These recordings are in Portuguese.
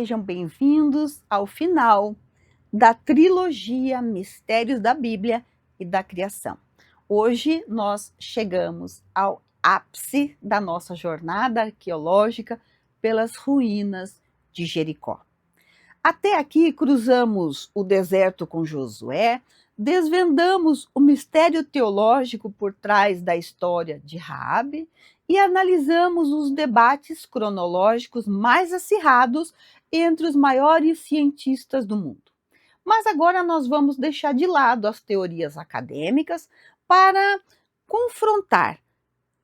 Sejam bem-vindos ao final da trilogia Mistérios da Bíblia e da Criação. Hoje nós chegamos ao ápice da nossa jornada arqueológica pelas ruínas de Jericó. Até aqui cruzamos o deserto com Josué, desvendamos o mistério teológico por trás da história de Raabe e analisamos os debates cronológicos mais acirrados entre os maiores cientistas do mundo. Mas agora nós vamos deixar de lado as teorias acadêmicas para confrontar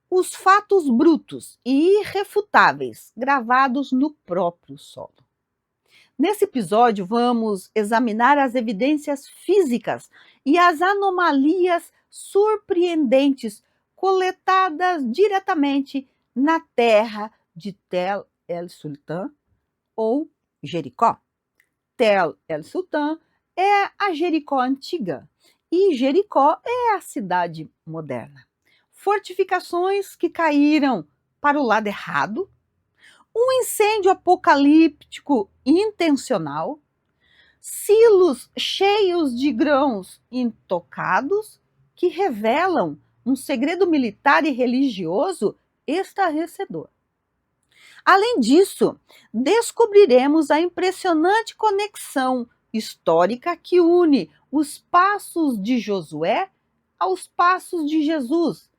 os fatos brutos e irrefutáveis gravados no próprio solo. Nesse episódio, vamos examinar as evidências físicas e as anomalias surpreendentes coletadas diretamente na terra de Tel el-Sultan ou Jericó. Tel el-Sultan é a Jericó antiga e Jericó é a cidade moderna. Fortificações que caíram para o lado errado, um incêndio apocalíptico intencional, silos cheios de grãos intocados que revelam um segredo militar e religioso estarrecedor. Além disso, descobriremos a impressionante conexão histórica que une os passos de Josué aos passos de Jesus,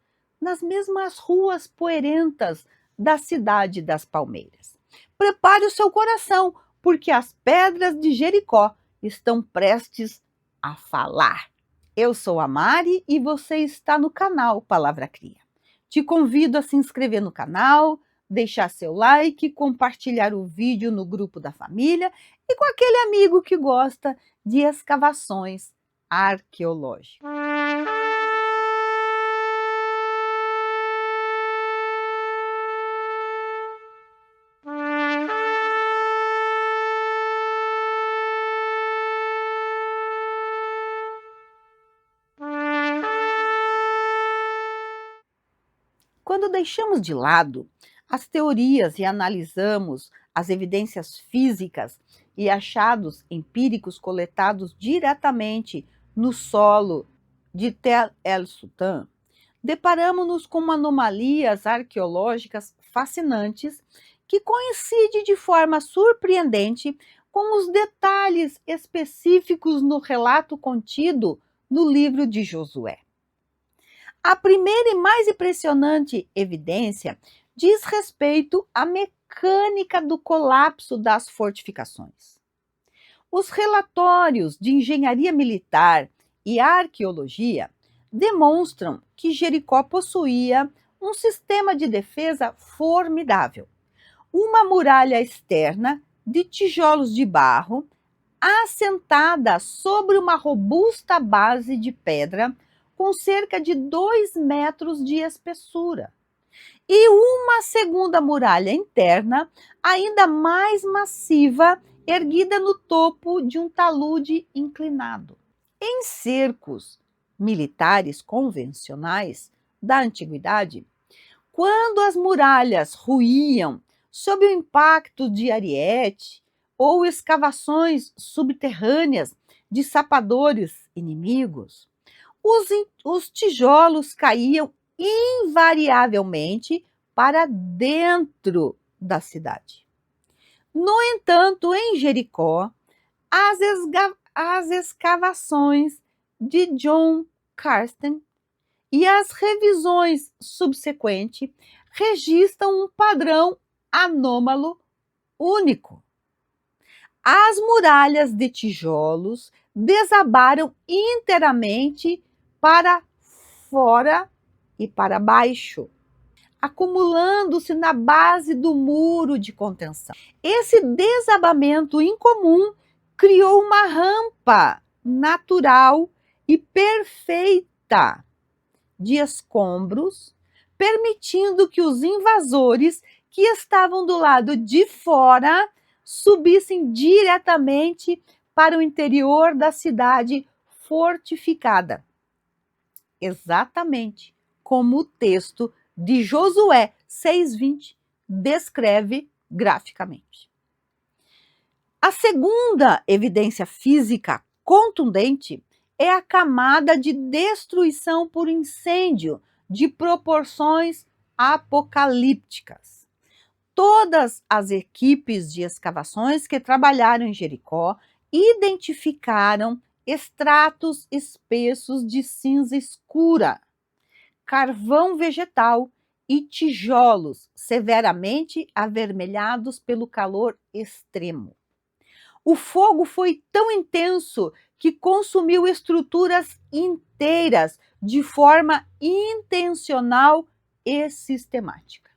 nas mesmas ruas poeirentas da cidade das palmeiras. Prepare o seu coração, porque as pedras de Jericó estão prestes a falar. Eu sou a Mari e você está no canal Palavra Cria. Te convido a se inscrever no canal, deixar seu like, compartilhar o vídeo no grupo da família e com aquele amigo que gosta de escavações arqueológicas. Quando deixamos de lado as teorias e analisamos as evidências físicas e achados empíricos coletados diretamente no solo de Tel el-Sultan, deparamos-nos com anomalias arqueológicas fascinantes que coincidem de forma surpreendente com os detalhes específicos no relato contido no livro de Josué. A primeira e mais impressionante evidência diz respeito à mecânica do colapso das fortificações. Os relatórios de engenharia militar e arqueologia demonstram que Jericó possuía um sistema de defesa formidável. Uma muralha externa de tijolos de barro, assentada sobre uma robusta base de pedra, com cerca de 2 metros de espessura. E uma segunda muralha interna, ainda mais massiva, erguida no topo de um talude inclinado. Em cercos militares convencionais da antiguidade, quando as muralhas ruíam sob o impacto de ariete ou escavações subterrâneas de sapadores inimigos, os tijolos caíam invariavelmente para dentro da cidade. No entanto, em Jericó, as escavações de John Carsten e as revisões subsequentes registram um padrão anômalo único. As muralhas de tijolos desabaram inteiramente para fora e para baixo, acumulando-se na base do muro de contenção. Esse desabamento incomum criou uma rampa natural e perfeita de escombros, permitindo que os invasores que estavam do lado de fora subissem diretamente para o interior da cidade fortificada. Exatamente como o texto de Josué 6:20 descreve graficamente. A segunda evidência física contundente é a camada de destruição por incêndio de proporções apocalípticas. Todas as equipes de escavações que trabalharam em Jericó identificaram estratos espessos de cinza escura, carvão vegetal e tijolos severamente avermelhados pelo calor extremo. O fogo foi tão intenso que consumiu estruturas inteiras de forma intencional e sistemática.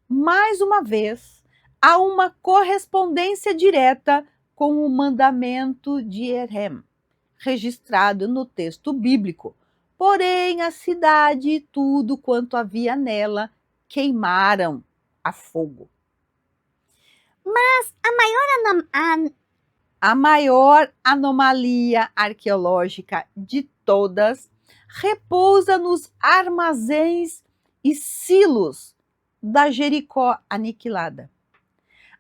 Mais uma vez, há uma correspondência direta com o mandamento de Erem, registrado no texto bíblico. Porém, a cidade e tudo quanto havia nela queimaram a fogo. Mas A maior anomalia arqueológica de todas repousa nos armazéns e silos da Jericó aniquilada.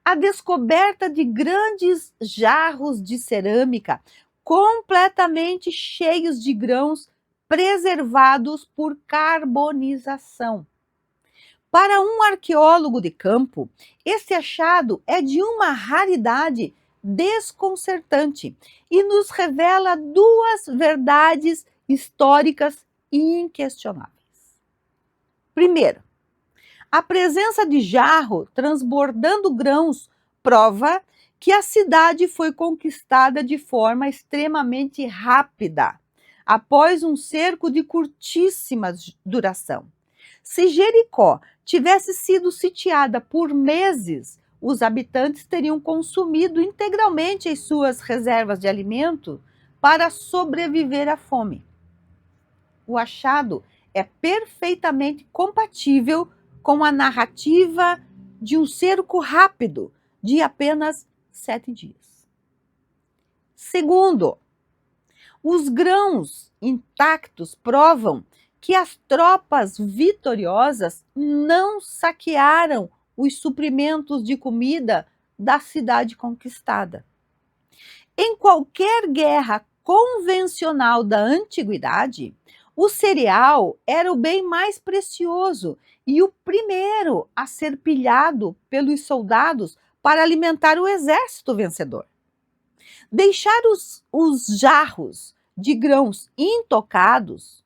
A descoberta de grandes jarros de cerâmica completamente cheios de grãos preservados por carbonização. Para um arqueólogo de campo, esse achado é de uma raridade desconcertante e nos revela duas verdades históricas inquestionáveis. Primeiro, a presença de jarro transbordando grãos prova que a cidade foi conquistada de forma extremamente rápida, após um cerco de curtíssima duração. Se Jericó tivesse sido sitiada por meses, os habitantes teriam consumido integralmente as suas reservas de alimento para sobreviver à fome. O achado é perfeitamente compatível com a narrativa de um cerco rápido de apenas 7 dias. Segundo, os grãos intactos provam que as tropas vitoriosas não saquearam os suprimentos de comida da cidade conquistada. Em qualquer guerra convencional da antiguidade, o cereal era o bem mais precioso e o primeiro a ser pilhado pelos soldados para alimentar o exército vencedor. Deixar os jarros de grãos intocados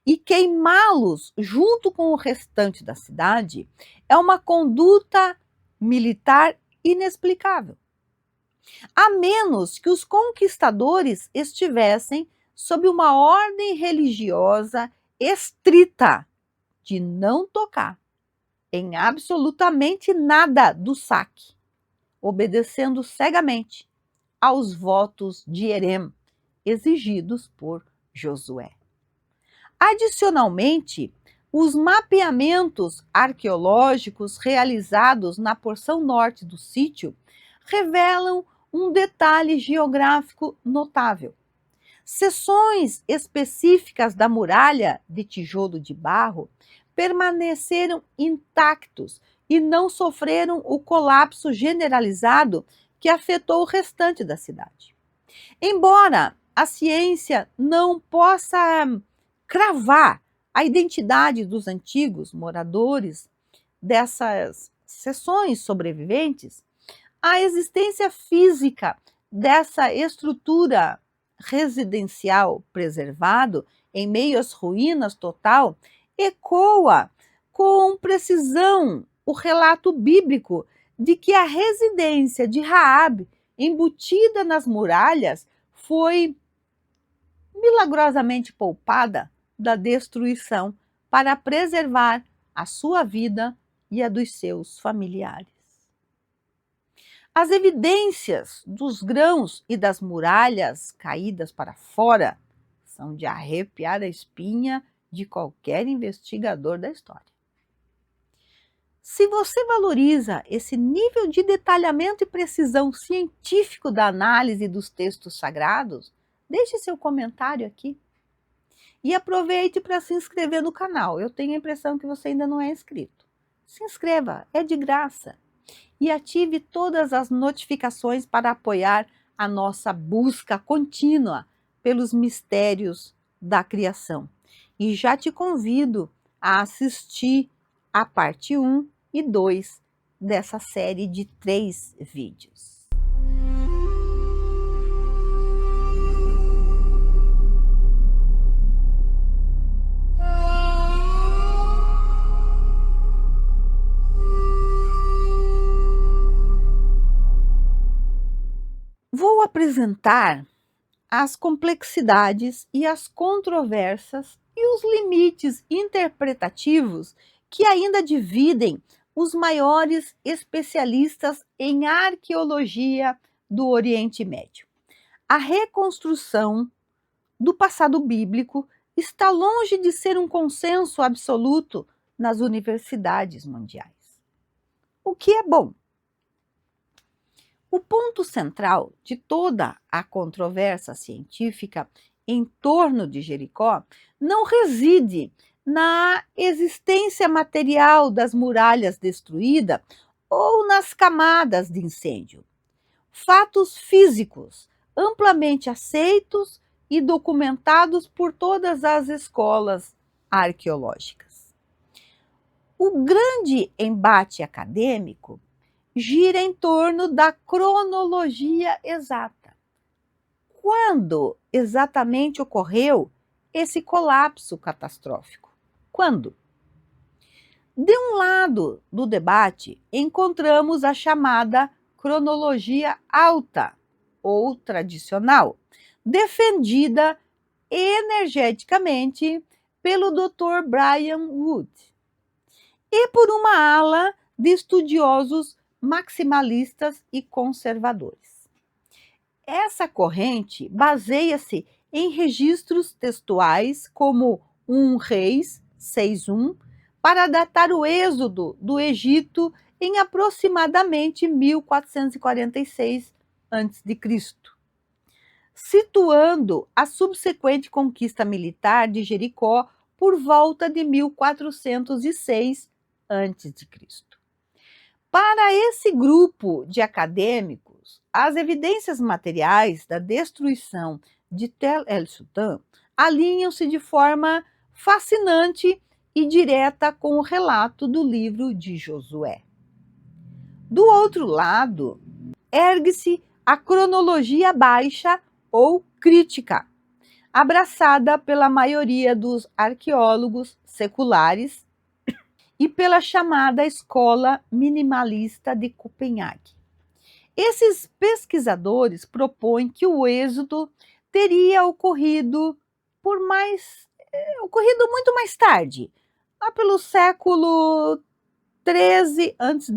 e queimá-los junto com o restante da cidade é uma conduta militar inexplicável. A menos que os conquistadores estivessem sob uma ordem religiosa estrita de não tocar em absolutamente nada do saque, obedecendo cegamente aos votos de Erem exigidos por Josué. Adicionalmente, os mapeamentos arqueológicos realizados na porção norte do sítio revelam um detalhe geográfico notável. Seções específicas da muralha de tijolo de barro permaneceram intactos e não sofreram o colapso generalizado que afetou o restante da cidade. Embora a ciência não possa cravar a identidade dos antigos moradores dessas seções sobreviventes, a existência física dessa estrutura residencial preservado em meio às ruínas total ecoa com precisão o relato bíblico de que a residência de Raabe, embutida nas muralhas, foi milagrosamente poupada da destruição para preservar a sua vida e a dos seus familiares. As evidências dos grãos e das muralhas caídas para fora são de arrepiar a espinha de qualquer investigador da história. Se você valoriza esse nível de detalhamento e precisão científico da análise dos textos sagrados, deixe seu comentário aqui. E aproveite para se inscrever no canal. Eu tenho a impressão que você ainda não é inscrito. Se inscreva, é de graça. e ative todas as notificações para apoiar a nossa busca contínua pelos mistérios da criação. E já te convido a assistir a parte 1 e 2 dessa série de 3 vídeos. Vou apresentar as complexidades e as controvérsias e os limites interpretativos que ainda dividem os maiores especialistas em arqueologia do Oriente Médio. A reconstrução do passado bíblico está longe de ser um consenso absoluto nas universidades mundiais. O que é bom? O ponto central de toda a controvérsia científica em torno de Jericó não reside na existência material das muralhas destruídas ou nas camadas de incêndio. Fatos físicos amplamente aceitos e documentados por todas as escolas arqueológicas. O grande embate acadêmico gira em torno da cronologia exata. Quando exatamente ocorreu esse colapso catastrófico? Quando? De um lado do debate, encontramos a chamada cronologia alta, ou tradicional, defendida energeticamente pelo Dr. Brian Wood, e por uma ala de estudiosos maximalistas e conservadores. Essa corrente baseia-se em registros textuais como 1 Reis 6:1 para datar o êxodo do Egito em aproximadamente 1446 a.C., situando a subsequente conquista militar de Jericó por volta de 1406 a.C. Para esse grupo de acadêmicos, as evidências materiais da destruição de Tel el-Sultan alinham-se de forma fascinante e direta com o relato do livro de Josué. Do outro lado, ergue-se a cronologia baixa ou crítica, abraçada pela maioria dos arqueólogos seculares e pela chamada Escola Minimalista de Copenhague. Esses pesquisadores propõem que o êxodo teria ocorrido muito mais tarde, lá pelo século 13 a.C.,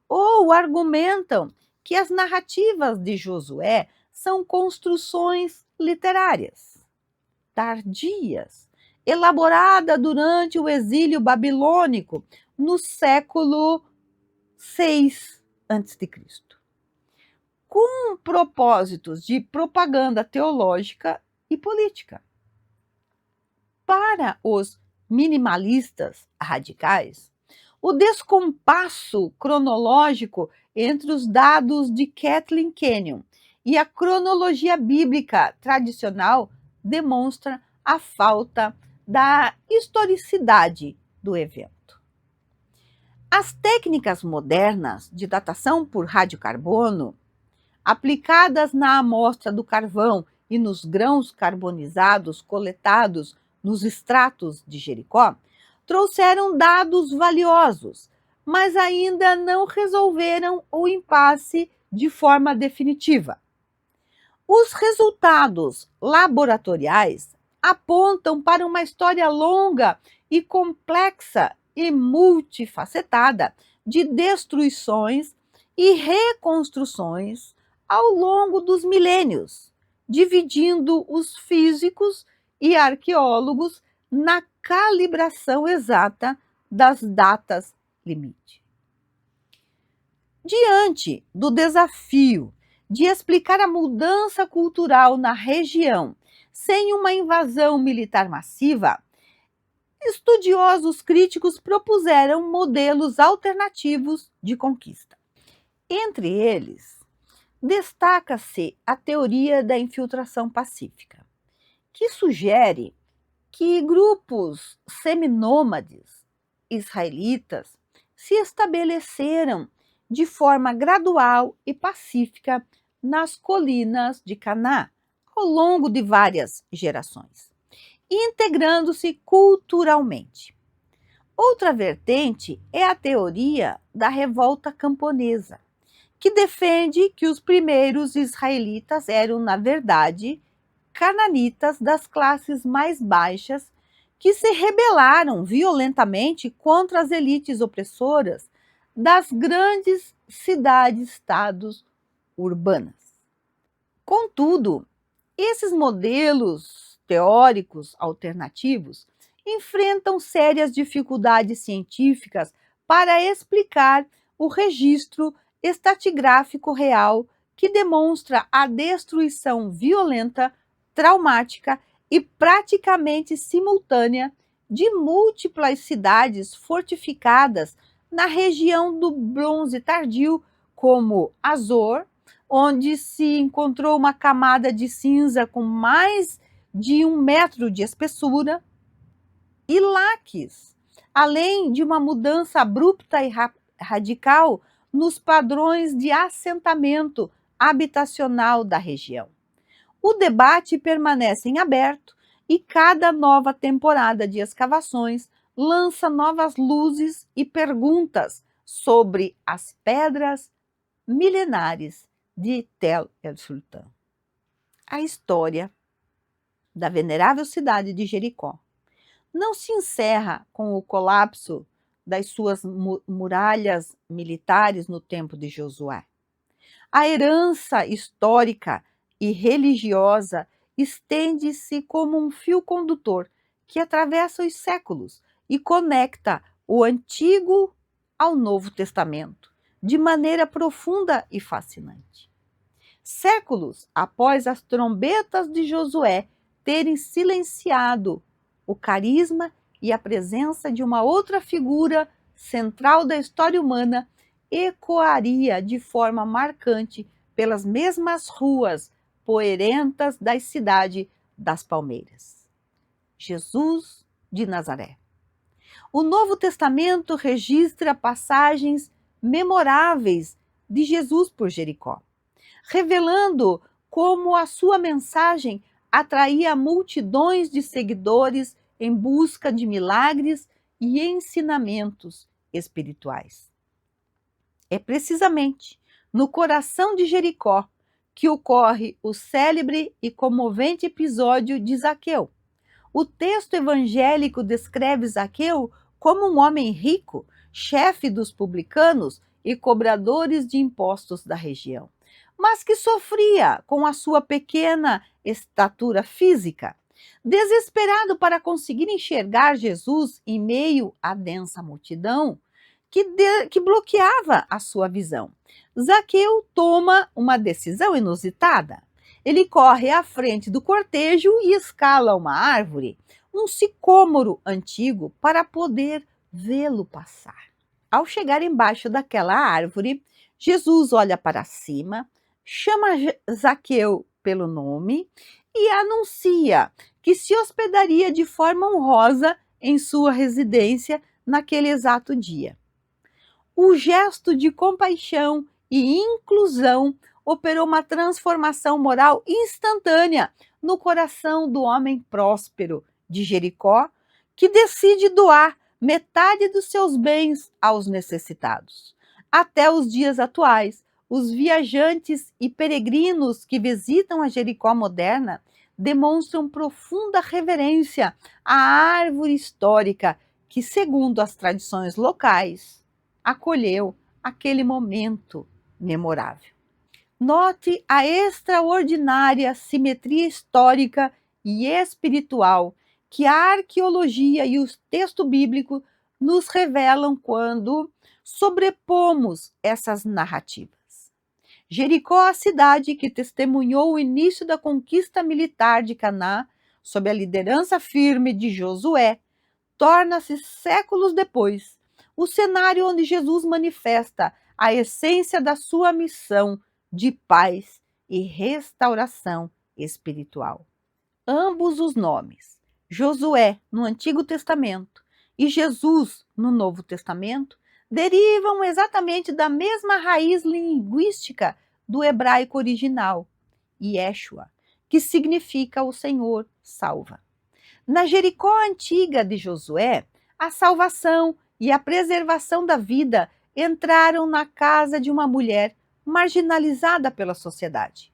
ou argumentam que as narrativas de Josué são construções literárias, tardias, elaborada durante o exílio babilônico no século VI a.C., com propósitos de propaganda teológica e política. Para os minimalistas radicais, o descompasso cronológico entre os dados de Kathleen Kenyon e a cronologia bíblica tradicional demonstra a falta da historicidade do evento. As técnicas modernas de datação por radiocarbono, aplicadas na amostra do carvão e nos grãos carbonizados coletados nos estratos de Jericó, trouxeram dados valiosos, mas ainda não resolveram o impasse de forma definitiva. Os resultados laboratoriais apontam para uma história longa e complexa e multifacetada de destruições e reconstruções ao longo dos milênios, dividindo os físicos e arqueólogos na calibração exata das datas limite. Diante do desafio de explicar a mudança cultural na região sem uma invasão militar massiva, Estudiosos críticos propuseram modelos alternativos de conquista. Entre eles, destaca-se a teoria da infiltração pacífica, que sugere que grupos seminômades israelitas se estabeleceram de forma gradual e pacífica nas colinas de Canaã, ao longo de várias gerações, integrando-se culturalmente. Outra vertente é a teoria da revolta camponesa, que defende que os primeiros israelitas eram, na verdade, cananitas das classes mais baixas que se rebelaram violentamente contra as elites opressoras das grandes cidades-estados urbanas. Contudo, esses modelos teóricos alternativos enfrentam sérias dificuldades científicas para explicar o registro estratigráfico real que demonstra a destruição violenta, traumática e praticamente simultânea de múltiplas cidades fortificadas na região do Bronze Tardio, como Azor, onde se encontrou uma camada de cinza com mais de 1 metro de espessura, e Laques, além de uma mudança abrupta e radical nos padrões de assentamento habitacional da região. O debate permanece em aberto e cada nova temporada de escavações lança novas luzes e perguntas sobre as pedras milenares de Tel el-Sultan. A história da venerável cidade de Jericó não se encerra com o colapso das suas muralhas militares no tempo de Josué. A herança histórica e religiosa estende-se como um fio condutor que atravessa os séculos e conecta o Antigo ao Novo Testamento de maneira profunda e fascinante. Séculos após as trombetas de Josué terem silenciado o carisma e a presença de uma outra figura central da história humana, ecoaria de forma marcante pelas mesmas ruas poeirentas da cidade das Palmeiras. Jesus de Nazaré. O Novo Testamento registra passagens memoráveis de Jesus por Jericó, revelando como a sua mensagem atraía multidões de seguidores em busca de milagres e ensinamentos espirituais. É precisamente no coração de Jericó que ocorre o célebre e comovente episódio de Zaqueu. O texto evangélico descreve Zaqueu como um homem rico, chefe dos publicanos e cobradores de impostos da região, mas que sofria com a sua pequena estatura física. Desesperado para conseguir enxergar Jesus em meio à densa multidão que bloqueava a sua visão, Zaqueu toma uma decisão inusitada. Ele corre à frente do cortejo e escala uma árvore, um sicômoro antigo, para poder vê-lo passar. Ao chegar embaixo daquela árvore, Jesus olha para cima, chama Zaqueu pelo nome e anuncia que se hospedaria de forma honrosa em sua residência naquele exato dia. O gesto de compaixão e inclusão operou uma transformação moral instantânea no coração do homem próspero de Jericó, que decide doar metade dos seus bens aos necessitados. Até os dias atuais, os viajantes e peregrinos que visitam a Jericó moderna demonstram profunda reverência à árvore histórica que, segundo as tradições locais, acolheu aquele momento memorável. Note a extraordinária simetria histórica e espiritual que a arqueologia e o texto bíblico nos revelam quando sobrepomos essas narrativas. Jericó, a cidade que testemunhou o início da conquista militar de Canaã, sob a liderança firme de Josué, torna-se séculos depois o cenário onde Jesus manifesta a essência da sua missão de paz e restauração espiritual. Ambos os nomes, Josué no Antigo Testamento e Jesus no Novo Testamento, derivam exatamente da mesma raiz linguística do hebraico original, Yeshua, que significa o Senhor salva. Na Jericó antiga de Josué, a salvação e a preservação da vida entraram na casa de uma mulher marginalizada pela sociedade,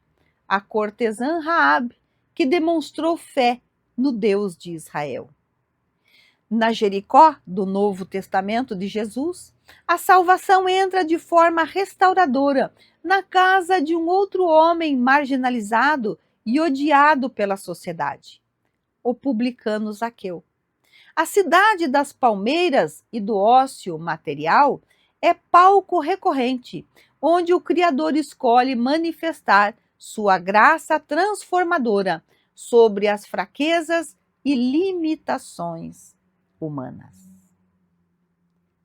a cortesã Raabe, que demonstrou fé no Deus de Israel. Na Jericó do Novo Testamento de Jesus, a salvação entra de forma restauradora na casa de um outro homem marginalizado e odiado pela sociedade, o publicano Zaqueu. A cidade das palmeiras e do ócio material é palco recorrente, onde o Criador escolhe manifestar sua graça transformadora sobre as fraquezas e limitações humanas.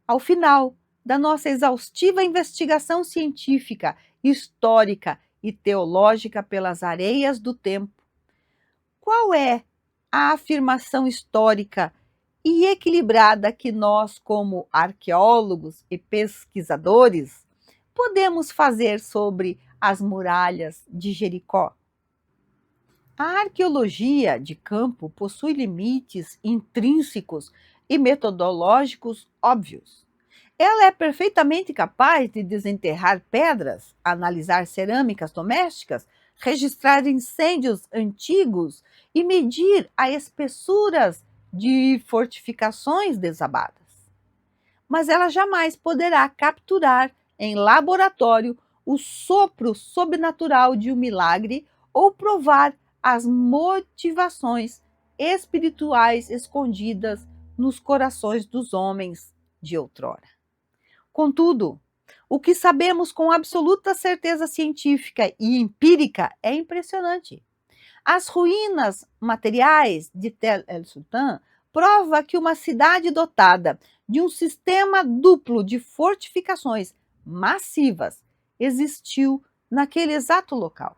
Ao final da nossa exaustiva investigação científica, histórica e teológica pelas areias do tempo, qual é a afirmação histórica e equilibrada que nós, como arqueólogos e pesquisadores, podemos fazer sobre as muralhas de Jericó? A arqueologia de campo possui limites intrínsecos e metodológicos óbvios. Ela é perfeitamente capaz de desenterrar pedras, analisar cerâmicas domésticas, registrar incêndios antigos e medir as espessuras de fortificações desabadas. Mas ela jamais poderá capturar em laboratório o sopro sobrenatural de um milagre ou provar as motivações espirituais escondidas nos corações dos homens de outrora. Contudo, o que sabemos com absoluta certeza científica e empírica é impressionante. As ruínas materiais de Tel el-Sultan provam que uma cidade dotada de um sistema duplo de fortificações massivas existiu naquele exato local.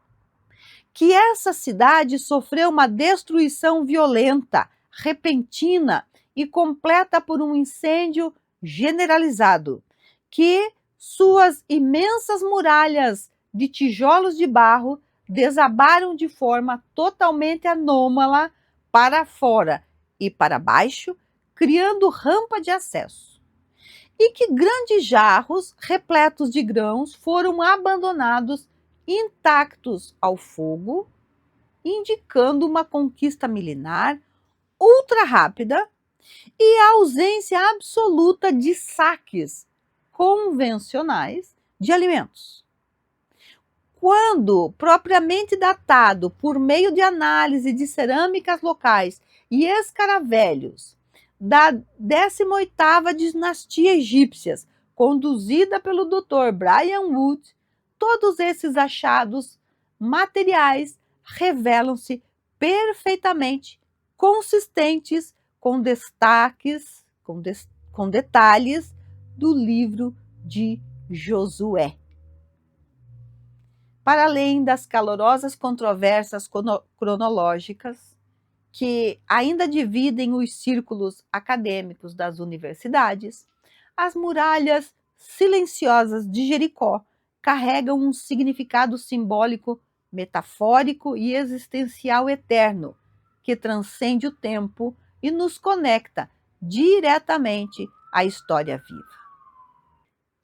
Que essa cidade sofreu uma destruição violenta, repentina e completa por um incêndio generalizado, que suas imensas muralhas de tijolos de barro desabaram de forma totalmente anômala para fora e para baixo, criando rampa de acesso. E que grandes jarros repletos de grãos foram abandonados intactos ao fogo, indicando uma conquista milenar ultra rápida e a ausência absoluta de saques convencionais de alimentos. Quando propriamente datado por meio de análise de cerâmicas locais e escaravelhos da 18ª dinastia egípcias, conduzida pelo Dr. Brian Wood, todos esses achados materiais revelam-se perfeitamente consistentes com destaques, com detalhes do livro de Josué. Para além das calorosas controvérsias cronológicas que ainda dividem os círculos acadêmicos das universidades, as muralhas silenciosas de Jericó carregam um significado simbólico, metafórico e existencial eterno, que transcende o tempo e nos conecta diretamente à história viva.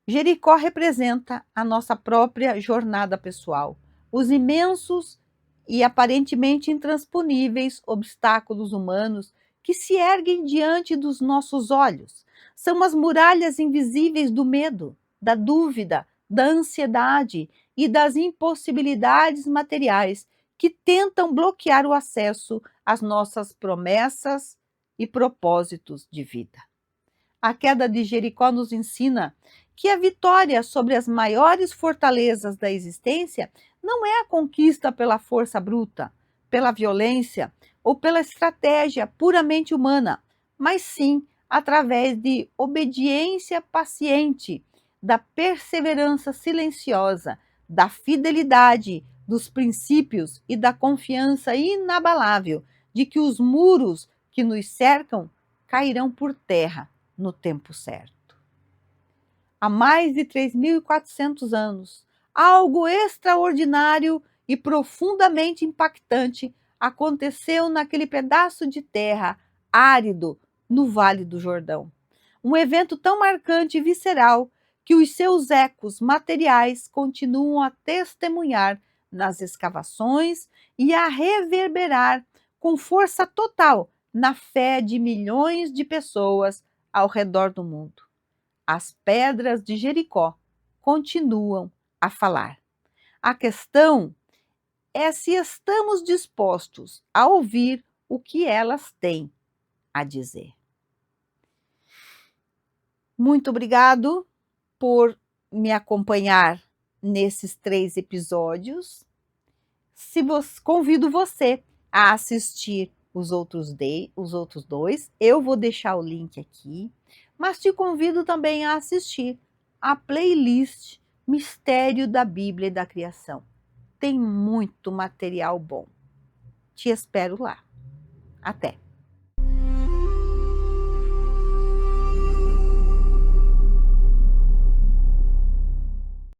Jericó representa a nossa própria jornada pessoal, os imensos e aparentemente intransponíveis obstáculos humanos que se erguem diante dos nossos olhos. São as muralhas invisíveis do medo, da dúvida, da ansiedade e das impossibilidades materiais que tentam bloquear o acesso às nossas promessas e propósitos de vida. A queda de Jericó nos ensina que a vitória sobre as maiores fortalezas da existência não é a conquista pela força bruta, pela violência ou pela estratégia puramente humana, mas sim através de obediência paciente, da perseverança silenciosa, da fidelidade, dos princípios e da confiança inabalável de que os muros que nos cercam cairão por terra no tempo certo. Há mais de 3.400 anos, algo extraordinário e profundamente impactante aconteceu naquele pedaço de terra árido no Vale do Jordão. Um evento tão marcante e visceral que os seus ecos materiais continuam a testemunhar nas escavações e a reverberar com força total na fé de milhões de pessoas ao redor do mundo. As pedras de Jericó continuam a falar. A questão é se estamos dispostos a ouvir o que elas têm a dizer. Muito obrigado por me acompanhar nesses 3 episódios. Convido você a assistir os outros 2. Eu vou deixar o link aqui, mas te convido também a assistir a playlist Mistério da Bíblia e da Criação. Tem muito material bom. Te espero lá. Até!